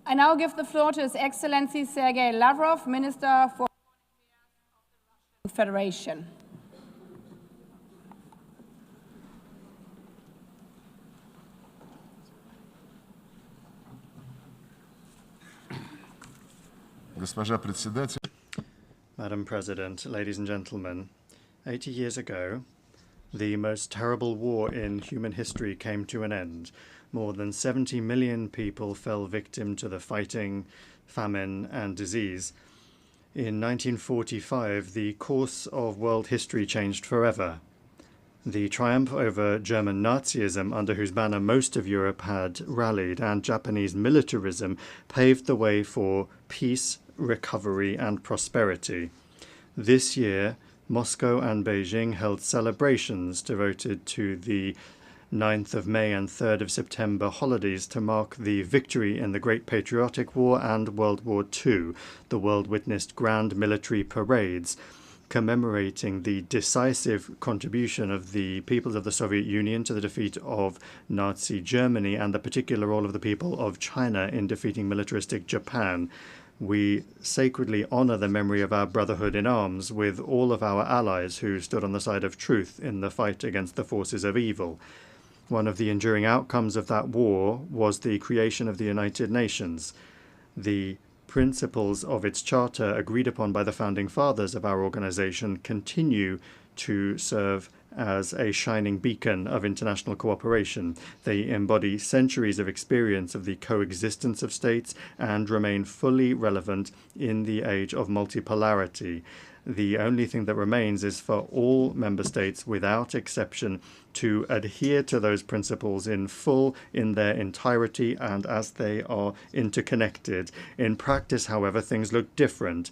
I now give the floor to His Excellency Sergey Lavrov, Minister for the Russian Federation. Madam President, ladies and gentlemen, 80 years ago, the most terrible war in human history came to an end. More than 70 million people fell victim to the fighting, famine, and disease. In 1945, the course of world history changed forever. The triumph over German Nazism, under whose banner most of Europe had rallied, and Japanese militarism paved the way for peace, recovery, and prosperity. This year, Moscow and Beijing held celebrations devoted to the 9th of May and 3rd of September holidays to mark the victory in the Great Patriotic War and World War II. The world witnessed grand military parades commemorating the decisive contribution of the peoples of the Soviet Union to the defeat of Nazi Germany and the particular role of the people of China in defeating militaristic Japan. We sacredly honor the memory of our brotherhood in arms with all of our allies who stood on the side of truth in the fight against the forces of evil. One of the enduring outcomes of that war was the creation of the United Nations. The principles of its charter agreed upon by the founding fathers of our organization continue to serve as a shining beacon of international cooperation. They embody centuries of experience of the coexistence of states and remain fully relevant in the age of multipolarity. The only thing that remains is for all member states, without exception, to adhere to those principles in full, in their entirety, and as they are interconnected. In practice, however, things look different.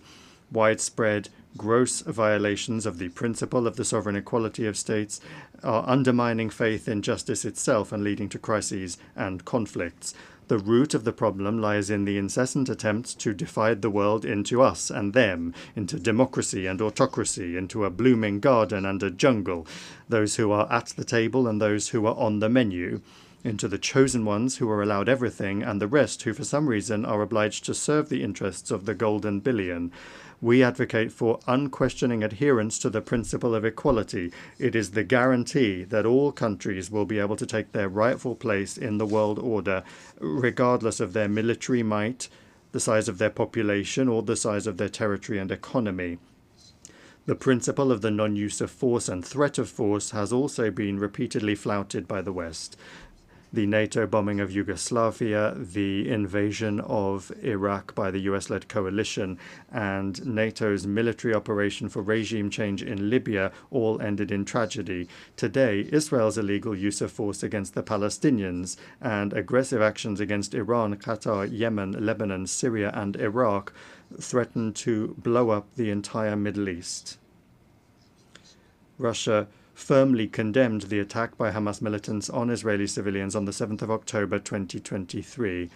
Widespread, gross violations of the principle of the sovereign equality of states are undermining faith in justice itself and leading to crises and conflicts. The root of the problem lies in the incessant attempts to divide the world into us and them, into democracy and autocracy, into a blooming garden and a jungle, those who are at the table and those who are on the menu, into the chosen ones who are allowed everything and the rest who for some reason are obliged to serve the interests of the golden billion. We advocate for unquestioning adherence to the principle of equality. It is the guarantee that all countries will be able to take their rightful place in the world order, regardless of their military might, the size of their population, or the size of their territory and economy. The principle of the non-use of force and threat of force has also been repeatedly flouted by the West. The NATO bombing of Yugoslavia, the invasion of Iraq by the US-led coalition, and NATO's military operation for regime change in Libya all ended in tragedy. Today, Israel's illegal use of force against the Palestinians and aggressive actions against Iran, Qatar, Yemen, Lebanon, Syria, and Iraq threaten to blow up the entire Middle East. Russia firmly condemned the attack by Hamas militants on Israeli civilians on the 7th of October 2023.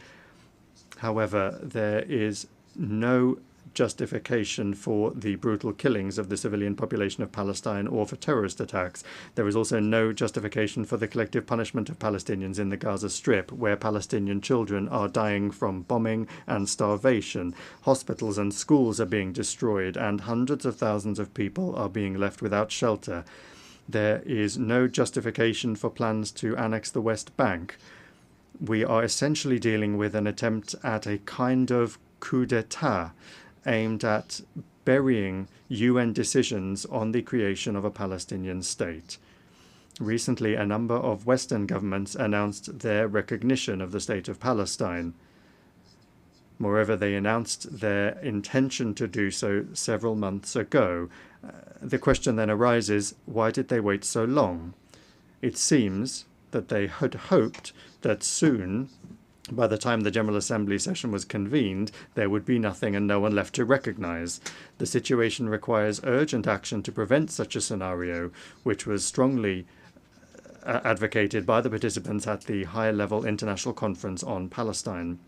However, there is no justification for the brutal killings of the civilian population of Palestine or for terrorist attacks. There is also no justification for the collective punishment of Palestinians in the Gaza Strip, where Palestinian children are dying from bombing and starvation. Hospitals and schools are being destroyed, and hundreds of thousands of people are being left without shelter. There is no justification for plans to annex the West Bank. We are essentially dealing with an attempt at a kind of coup d'etat aimed at burying UN decisions on the creation of a Palestinian state. Recently, a number of Western governments announced their recognition of the state of Palestine. Moreover, they announced their intention to do so several months ago. The question then arises, why did they wait so long? It seems that they had hoped that soon, by the time the General Assembly session was convened, there would be nothing and no one left to recognize. The situation requires urgent action to prevent such a scenario, which was strongly advocated by the participants at the high-level international conference on Palestine.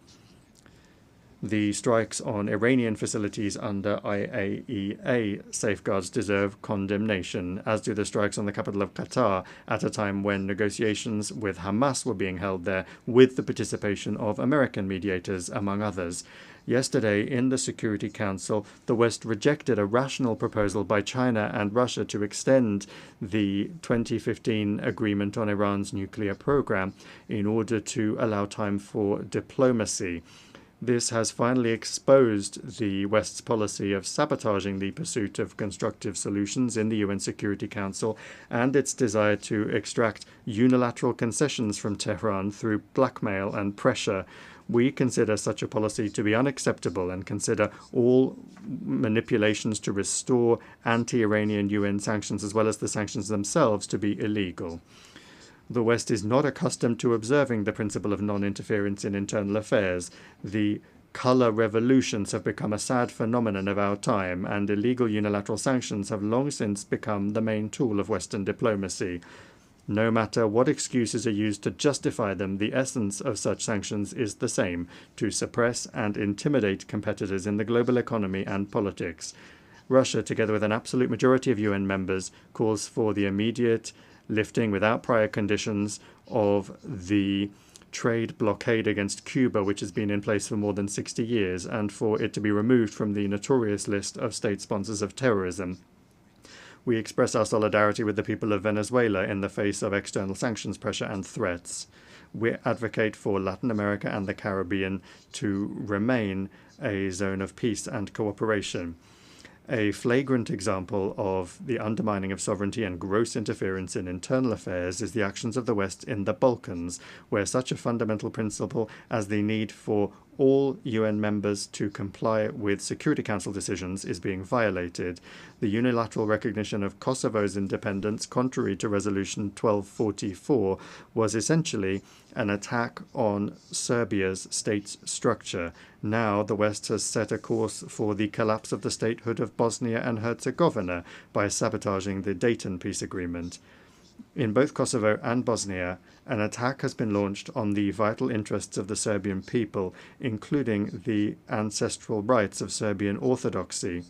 The strikes on Iranian facilities under IAEA safeguards deserve condemnation, as do the strikes on the capital of Qatar at a time when negotiations with Hamas were being held there with the participation of American mediators, among others. Yesterday, in the Security Council, the West rejected a rational proposal by China and Russia to extend the 2015 agreement on Iran's nuclear program in order to allow time for diplomacy. This has finally exposed the West's policy of sabotaging the pursuit of constructive solutions in the UN Security Council and its desire to extract unilateral concessions from Tehran through blackmail and pressure. We consider such a policy to be unacceptable and consider all manipulations to restore anti-Iranian UN sanctions as well as the sanctions themselves to be illegal. The West is not accustomed to observing the principle of non-interference in internal affairs. The color revolutions have become a sad phenomenon of our time, and illegal unilateral sanctions have long since become the main tool of Western diplomacy. No matter what excuses are used to justify them, the essence of such sanctions is the same: to suppress and intimidate competitors in the global economy and politics. Russia, together with an absolute majority of UN members, calls for the immediate lifting without prior conditions of the trade blockade against Cuba, which has been in place for more than 60 years, and for it to be removed from the notorious list of state sponsors of terrorism. We express our solidarity with the people of Venezuela in the face of external sanctions pressure and threats. We advocate for Latin America and the Caribbean to remain a zone of peace and cooperation. A flagrant example of the undermining of sovereignty and gross interference in internal affairs is the actions of the West in the Balkans, where such a fundamental principle as the need for all UN members to comply with Security Council decisions is being violated. The unilateral recognition of Kosovo's independence, contrary to Resolution 1244, was essentially an attack on Serbia's state structure. Now the West has set a course for the collapse of the statehood of Bosnia and Herzegovina by sabotaging the Dayton peace agreement. In both Kosovo and Bosnia, an attack has been launched on the vital interests of the Serbian people, including the ancestral rights of Serbian Orthodoxy.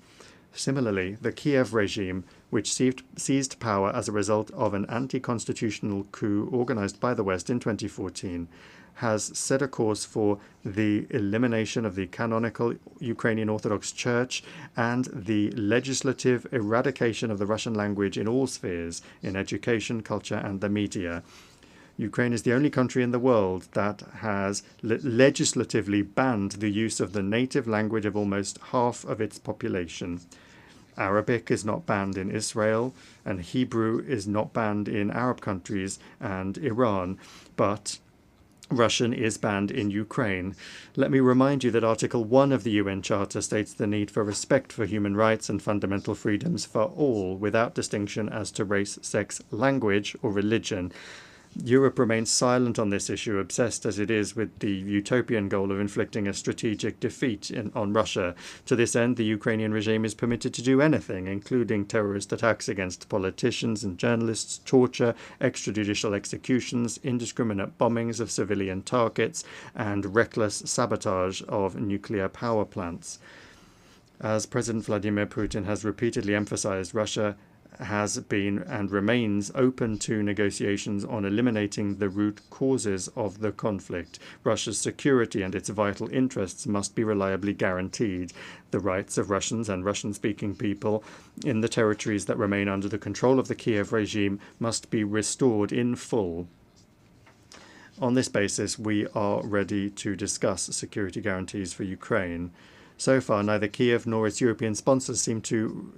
Similarly, the Kiev regime, which seized power as a result of an anti-constitutional coup organized by the West in 2014, has set a course for the elimination of the canonical Ukrainian Orthodox Church and the legislative eradication of the Russian language in all spheres, in education, culture, and the media. Ukraine is the only country in the world that has legislatively banned the use of the native language of almost half of its population. Arabic is not banned in Israel, and Hebrew is not banned in Arab countries and Iran, but Russian is banned in Ukraine. Let me remind you that Article 1 of the UN Charter states the need for respect for human rights and fundamental freedoms for all, without distinction as to race, sex, language, or religion. Europe remains silent on this issue, obsessed as it is with the utopian goal of inflicting a strategic defeat on Russia. To this end, the Ukrainian regime is permitted to do anything, including terrorist attacks against politicians and journalists, torture, extrajudicial executions, indiscriminate bombings of civilian targets, and reckless sabotage of nuclear power plants. As President Vladimir Putin has repeatedly emphasized, Russia has been and remains open to negotiations on eliminating the root causes of the conflict. Russia's security and its vital interests must be reliably guaranteed. The rights of Russians and Russian-speaking people in the territories that remain under the control of the Kiev regime must be restored in full. On this basis, we are ready to discuss security guarantees for Ukraine. So far, neither Kiev nor its European sponsors seem to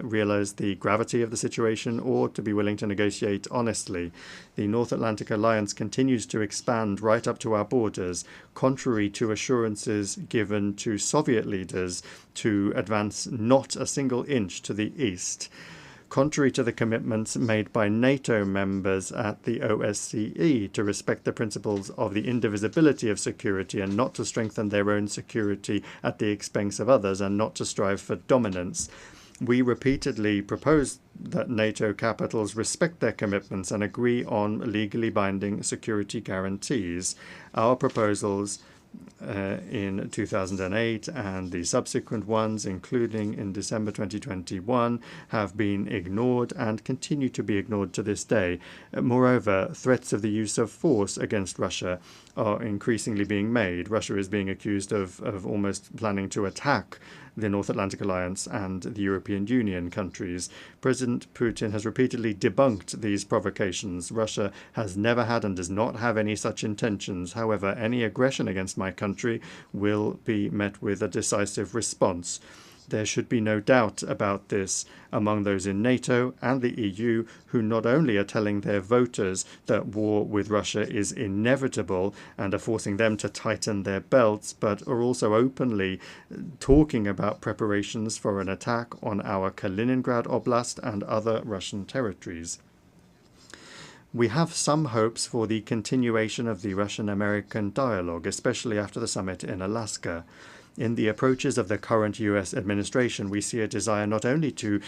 realize the gravity of the situation or to be willing to negotiate honestly. The North Atlantic Alliance continues to expand right up to our borders, contrary to assurances given to Soviet leaders to advance not a single inch to the east. Contrary to the commitments made by NATO members at the OSCE to respect the principles of the indivisibility of security and not to strengthen their own security at the expense of others and not to strive for dominance, we repeatedly propose that NATO capitals respect their commitments and agree on legally binding security guarantees. Our proposals in 2008 and the subsequent ones, including in December 2021, have been ignored and continue to be ignored to this day. Moreover, threats of the use of force against Russia are increasingly being made. Russia is being accused of almost planning to attack the North Atlantic Alliance and the European Union countries. President Putin has repeatedly debunked these provocations. Russia has never had and does not have any such intentions. However, any aggression against my country will be met with a decisive response. There should be no doubt about this among those in NATO and the EU, who not only are telling their voters that war with Russia is inevitable and are forcing them to tighten their belts, but are also openly talking about preparations for an attack on our Kaliningrad Oblast and other Russian territories. We have some hopes for the continuation of the Russian-American dialogue, especially after the summit in Alaska. In the approaches of the current US administration, we see a desire not only to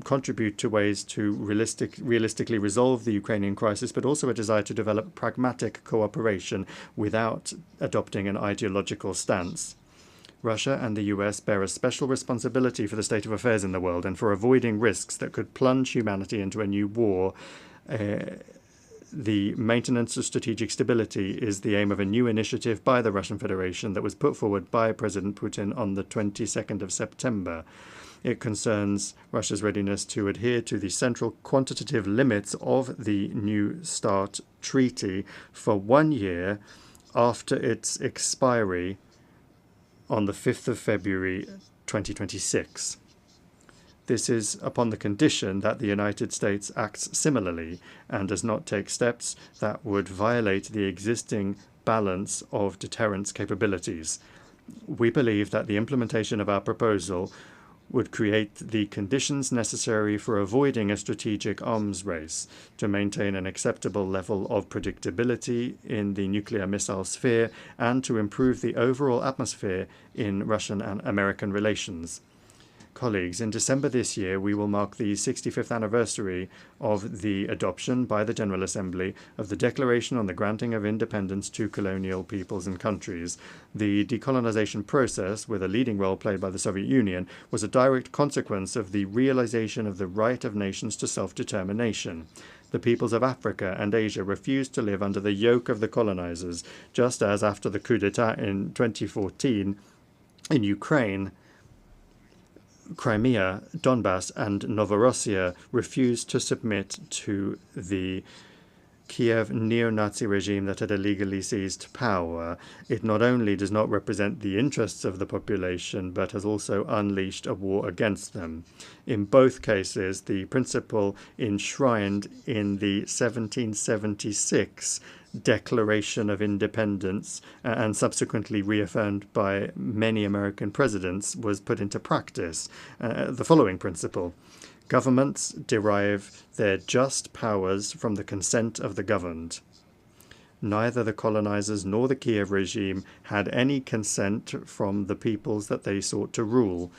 contribute to ways to realistically resolve the Ukrainian crisis, but also a desire to develop pragmatic cooperation without adopting an ideological stance. Russia and the US bear a special responsibility for the state of affairs in the world and for avoiding risks that could plunge humanity into a new war. The maintenance of strategic stability is the aim of a new initiative by the Russian Federation that was put forward by President Putin on the 22nd of September. It concerns Russia's readiness to adhere to the central quantitative limits of the New START treaty for 1 year after its expiry on the 5th of February 2026. This is upon the condition that the United States acts similarly and does not take steps that would violate the existing balance of deterrence capabilities. We believe that the implementation of our proposal would create the conditions necessary for avoiding a strategic arms race, to maintain an acceptable level of predictability in the nuclear missile sphere, and to improve the overall atmosphere in Russian and American relations. Colleagues, in December this year, we will mark the 65th anniversary of the adoption by the General Assembly of the Declaration on the Granting of Independence to Colonial Peoples and Countries. The decolonization process, with a leading role played by the Soviet Union, was a direct consequence of the realization of the right of nations to self-determination. The peoples of Africa and Asia refused to live under the yoke of the colonizers, just as after the coup d'etat in 2014 in Ukraine, Crimea, Donbass, and Novorossiya refused to submit to the Kiev neo-Nazi regime that had illegally seized power. It not only does not represent the interests of the population, but has also unleashed a war against them. In both cases, the principle enshrined in the 1776 Declaration of Independence and subsequently reaffirmed by many American presidents was put into practice. The following principle: governments derive their just powers from the consent of the governed. Neither the colonizers nor the Kiev regime had any consent from the peoples that they sought to rule.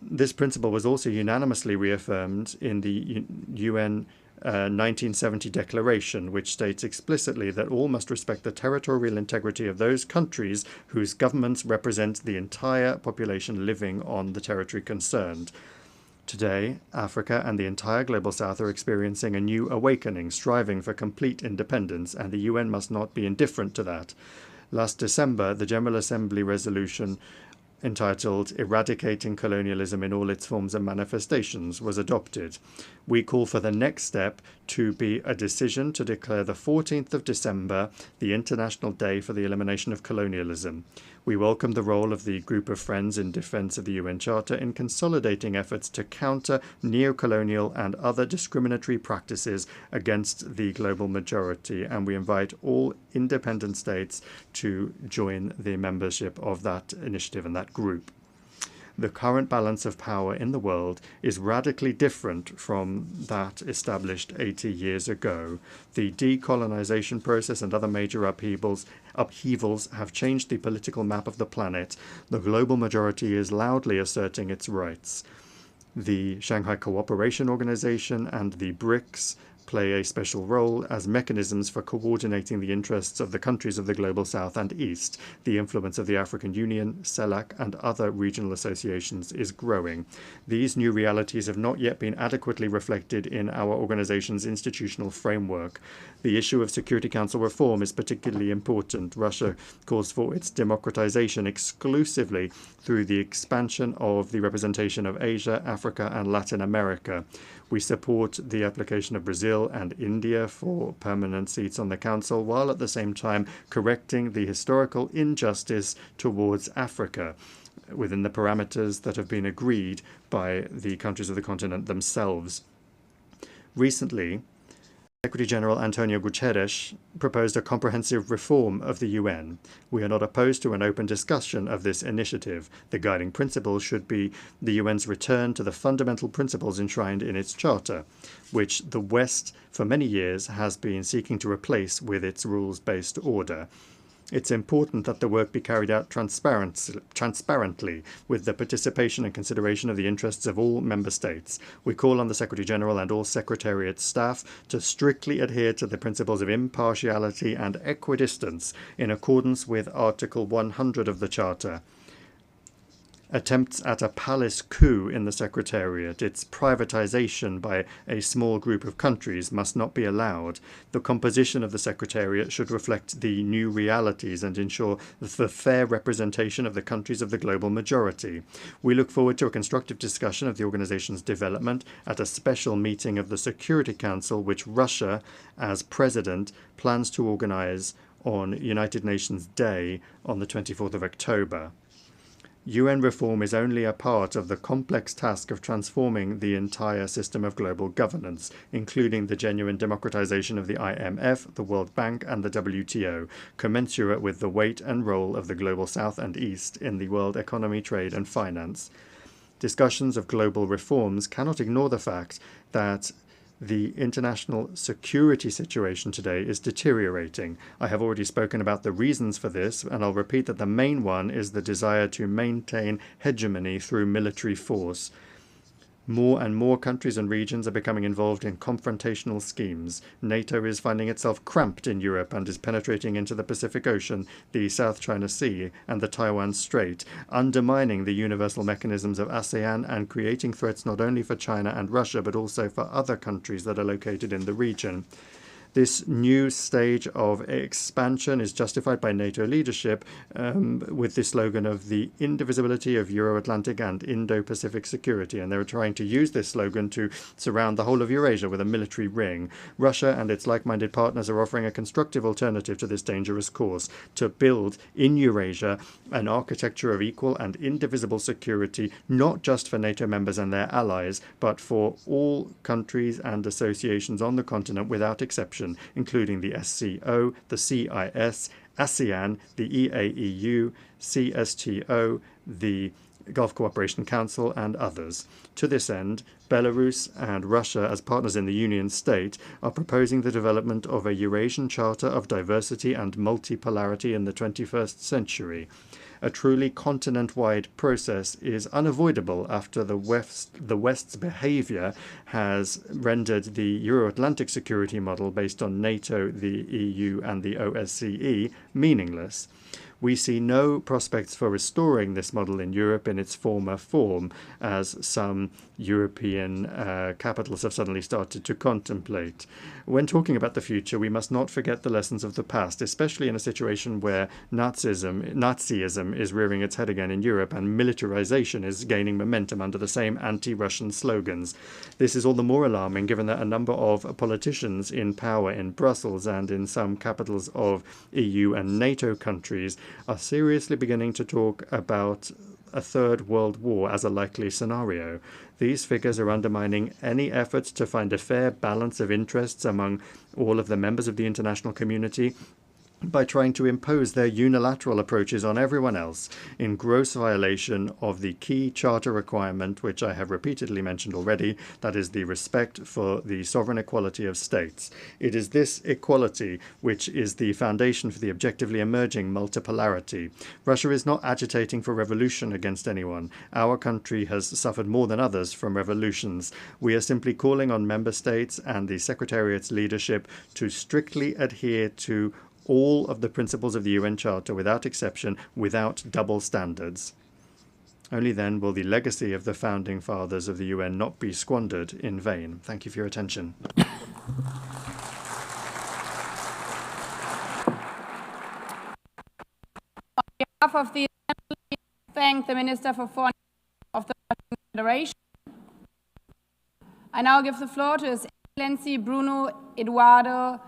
This principle was also unanimously reaffirmed in the UN 1970 Declaration, which states explicitly that all must respect the territorial integrity of those countries whose governments represent the entire population living on the territory concerned. Today, Africa and the entire Global South are experiencing a new awakening, striving for complete independence, and the UN must not be indifferent to that. Last December, the General Assembly resolution entitled Eradicating Colonialism in All Its Forms and Manifestations was adopted. We call for the next step to be a decision to declare the 14th of December the International Day for the Elimination of Colonialism. We welcome the role of the Group of Friends in Defense of the UN Charter in consolidating efforts to counter neo-colonial and other discriminatory practices against the global majority, and we invite all independent states to join the membership of that initiative and that group. The current balance of power in the world is radically different from that established 80 years ago. The decolonization process and other major upheavals have changed the political map of the planet. The global majority is loudly asserting its rights. The Shanghai Cooperation Organization and the BRICS play a special role as mechanisms for coordinating the interests of the countries of the Global South and East. The influence of the African Union, CELAC, and other regional associations is growing. These new realities have not yet been adequately reflected in our organization's institutional framework. The issue of Security Council reform is particularly important. Russia calls for its democratization exclusively through the expansion of the representation of Asia, Africa, and Latin America. We support the application of Brazil and India for permanent seats on the Council, while at the same time correcting the historical injustice towards Africa within the parameters that have been agreed by the countries of the continent themselves. Recently, Secretary General Antonio Guterres proposed a comprehensive reform of the UN. We are not opposed to an open discussion of this initiative. The guiding principle should be the UN's return to the fundamental principles enshrined in its charter, which the West for many years has been seeking to replace with its rules-based order. It's important that the work be carried out transparently, with the participation and consideration of the interests of all member states. We call on the Secretary-General and all Secretariat staff to strictly adhere to the principles of impartiality and equidistance in accordance with Article 100 of the Charter. Attempts at a palace coup in the Secretariat, its privatization by a small group of countries, must not be allowed. The composition of the Secretariat should reflect the new realities and ensure the fair representation of the countries of the global majority. We look forward to a constructive discussion of the organization's development at a special meeting of the Security Council, which Russia, as president, plans to organize on United Nations Day on the 24th of October. UN reform is only a part of the complex task of transforming the entire system of global governance, including the genuine democratization of the IMF, the World Bank, and the WTO, commensurate with the weight and role of the Global South and East in the world economy, trade, and finance. Discussions of global reforms cannot ignore the fact that the international security situation today is deteriorating. I have already spoken about the reasons for this, and I'll repeat that the main one is the desire to maintain hegemony through military force. More and more countries and regions are becoming involved in confrontational schemes. NATO is finding itself cramped in Europe and is penetrating into the Pacific Ocean, the South China Sea, and the Taiwan Strait, undermining the universal mechanisms of ASEAN and creating threats not only for China and Russia, but also for other countries that are located in the region. This new stage of expansion is justified by NATO leadership with the slogan of the indivisibility of Euro-Atlantic and Indo-Pacific security, and they're trying to use this slogan to surround the whole of Eurasia with a military ring. Russia and its like-minded partners are offering a constructive alternative to this dangerous course, to build in Eurasia an architecture of equal and indivisible security, not just for NATO members and their allies, but for all countries and associations on the continent without exception, including the SCO, the CIS, ASEAN, the EAEU, CSTO, the Gulf Cooperation Council, and others. To this end, Belarus and Russia, as partners in the Union State, are proposing the development of a Eurasian Charter of Diversity and Multipolarity in the 21st century. A truly continent-wide process is unavoidable after the West's behavior has rendered the Euro-Atlantic security model based on NATO, the EU, and the OSCE meaningless. We see no prospects for restoring this model in Europe in its former form, as some European capitals have suddenly started to contemplate. When talking about the future, we must not forget the lessons of the past, especially in a situation where Nazism is rearing its head again in Europe and militarization is gaining momentum under the same anti-Russian slogans. This is all the more alarming given that a number of politicians in power in Brussels and in some capitals of EU and NATO countries are seriously beginning to talk about a third world war as a likely scenario. These figures are undermining any efforts to find a fair balance of interests among all of the members of the international community. by trying to impose their unilateral approaches on everyone else in gross violation of the key charter requirement, which I have repeatedly mentioned already, that is the respect for the sovereign equality of states. It is this equality which is the foundation for the objectively emerging multipolarity. Russia is not agitating for revolution against anyone. Our country has suffered more than others from revolutions. We are simply calling on member states and the Secretariat's leadership to strictly adhere to all of the principles of the UN Charter without exception, without double standards. Only then will the legacy of the founding fathers of the UN not be squandered in vain. Thank you for your attention. On behalf of the Assembly, I thank the Minister for Foreign Affairs of the Russian Federation. I now give the floor to His Excellency Bruno Eduardo